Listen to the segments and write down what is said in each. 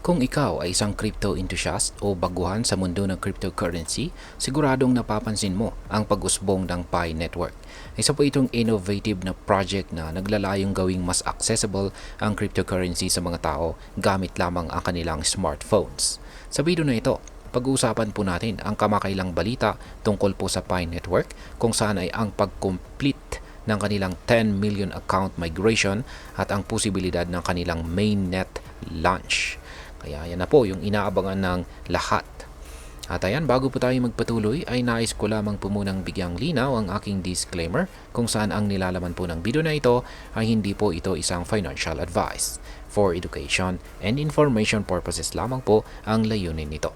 Kung ikaw ay isang crypto enthusiast o baguhan sa mundo ng cryptocurrency, siguradong napapansin mo ang pag-usbong ng Pi Network. Isa po itong innovative na project na naglalayong gawing mas accessible ang cryptocurrency sa mga tao gamit lamang ang kanilang smartphones. Sa video na ito, pag-uusapan po natin ang kamakailang balita tungkol po sa Pi Network kung saan ay ang pag-complete ng kanilang 10 million account migration at ang posibilidad ng kanilang mainnet launch. Kaya yan na po yung inaabangan ng lahat. At ayan, bago po tayo magpatuloy ay nais ko lamang po munang bigyang linaw ang aking disclaimer kung saan ang nilalaman po ng video na ito ay hindi po ito isang financial advice. For education and information purposes lamang po ang layunin nito.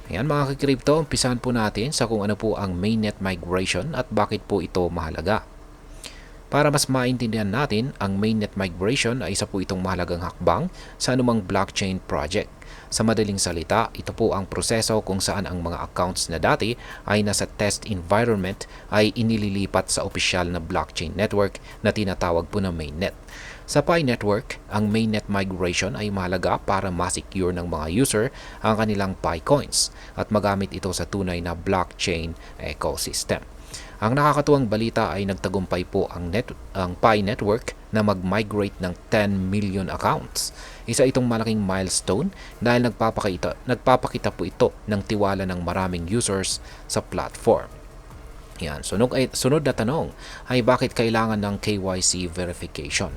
Ayan mga kakripto, umpisahan po natin sa kung ano po ang mainnet migration at bakit po ito mahalaga. Para mas maintindihan natin, ang mainnet migration ay isa po itong mahalagang hakbang sa anumang blockchain project. Sa madaling salita, ito po ang proseso kung saan ang mga accounts na dati ay nasa test environment ay inililipat sa opisyal na blockchain network na tinatawag po na mainnet. Sa Pi Network, ang mainnet migration ay mahalaga para ma-secure ng mga user ang kanilang Pi coins at magamit ito sa tunay na blockchain ecosystem. Ang nakakatuwang balita ay nagtagumpay po ang Pi Network na mag-migrate ng 10 million accounts. Isa itong malaking milestone dahil nagpapakita po ito ng tiwala ng maraming users sa platform. Yan, sunod na tanong ay bakit kailangan ng KYC verification?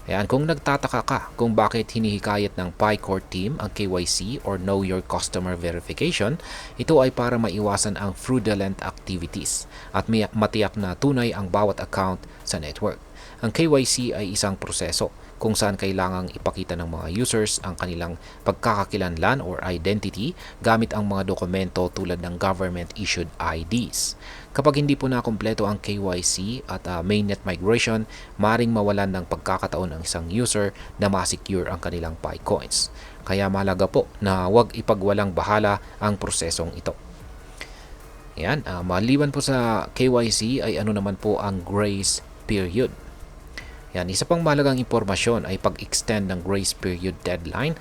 Ayan, kung nagtataka ka kung bakit hinihikayat ng Pi Core Team ang KYC or Know Your Customer Verification, ito ay para maiwasan ang fraudulent activities at matiyak na tunay ang bawat account sa network. Ang KYC ay isang proseso kung saan kailangang ipakita ng mga users ang kanilang pagkakakilanlan or identity gamit ang mga dokumento tulad ng government-issued IDs. Kapag hindi po nakumpleto ang KYC at mainnet migration, maring mawalan ng pagkakataon ang isang user na ma-secure ang kanilang Pi coins. Kaya mahalaga po na huwag ipagwalang bahala ang prosesong ito. Yan, maliban po sa KYC ay ano naman po ang grace period. Yan, isa pang mahalagang impormasyon ay pag-extend ng grace period deadline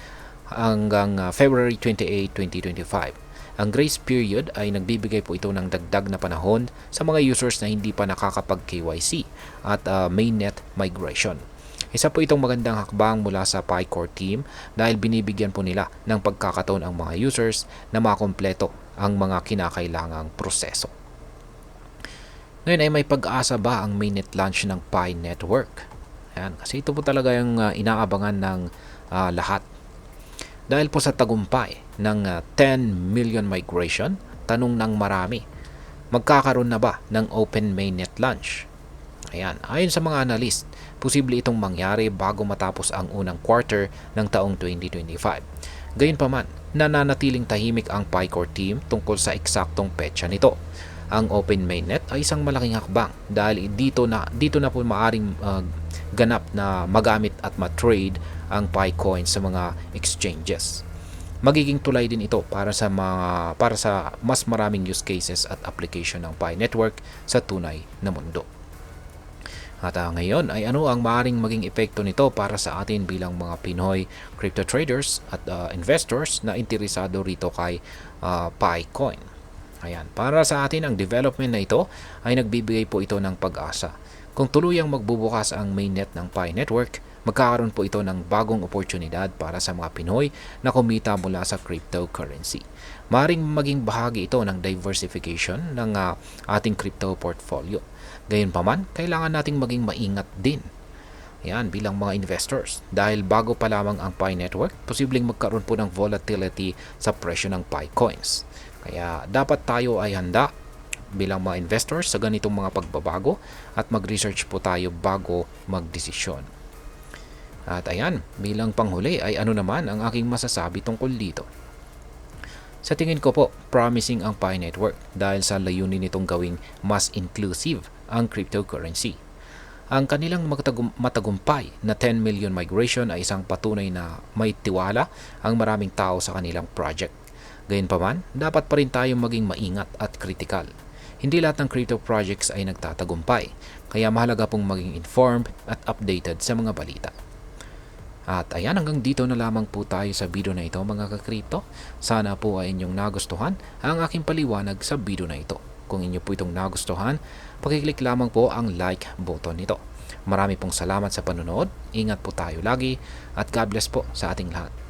hanggang February 28, 2025. Ang grace period ay nagbibigay po ito ng dagdag na panahon sa mga users na hindi pa nakakapag-KYC at mainnet migration. Isa po itong magandang hakbang mula sa Pi Core Team dahil binibigyan po nila ng pagkakataon ang mga users na makompleto ang mga kinakailangang proseso. Ngayon ay may pag-asa ba ang mainnet launch ng Pi Network? Ayan, kasi ito po talaga yung inaabangan ng lahat. Dahil po sa tagumpay ng 10 million migration, tanong ng marami, magkakaroon na ba ng open mainnet launch? Ayan, ayon sa mga analyst, posible itong mangyari bago matapos ang unang quarter ng taong 2025. Gayunpaman, nananatiling tahimik ang Pi Core Team tungkol sa eksaktong petsa nito. Ang open mainnet ay isang malaking hakbang dahil dito na po maaring ganap na magamit at ma-trade ang Pi coins sa mga exchanges. Magiging tulay din ito para sa mas maraming use cases at application ng Pi Network sa tunay na mundo. At ngayon ay ano ang maaaring maging epekto nito para sa atin bilang mga Pinoy crypto traders at investors na interesado rito kay Pi coin. Ayan, para sa atin ang development na ito ay nagbibigay po ito ng pag-asa. Kung tuluyang magbubukas ang mainnet ng Pi Network, magkakaroon po ito ng bagong oportunidad para sa mga Pinoy na kumita mula sa cryptocurrency. Maring maging bahagi ito ng diversification ng ating crypto portfolio. Gayunpaman, kailangan nating maging maingat din. Yan, bilang mga investors. Dahil bago pa lamang ang Pi Network, posibleng magkaroon po ng volatility sa presyo ng Pi coins. Kaya dapat tayo ay handa bilang mga investors sa ganitong mga pagbabago at mag-research po tayo bago magdesisyon. At ayan, bilang panghuli ay ano naman ang aking masasabi tungkol dito. Sa tingin ko po, promising ang Pi Network dahil sa layunin nitong gawing mas inclusive ang cryptocurrency. Ang kanilang matagumpay na 10 million migration ay isang patunay na may tiwala ang maraming tao sa kanilang project. Gayunpaman, dapat pa rin tayong maging maingat at kritikal. Hindi lahat ng crypto projects ay nagtatagumpay, kaya mahalaga pong maging informed at updated sa mga balita. At ayan, hanggang dito na lamang po tayo sa video na ito mga kakripto. Sana po ay inyong nagustuhan ang aking paliwanag sa video na ito. Kung inyo po itong nagustuhan, pakiclick lamang po ang like button nito. Marami pong salamat sa panonood, ingat po tayo lagi at God bless po sa ating lahat.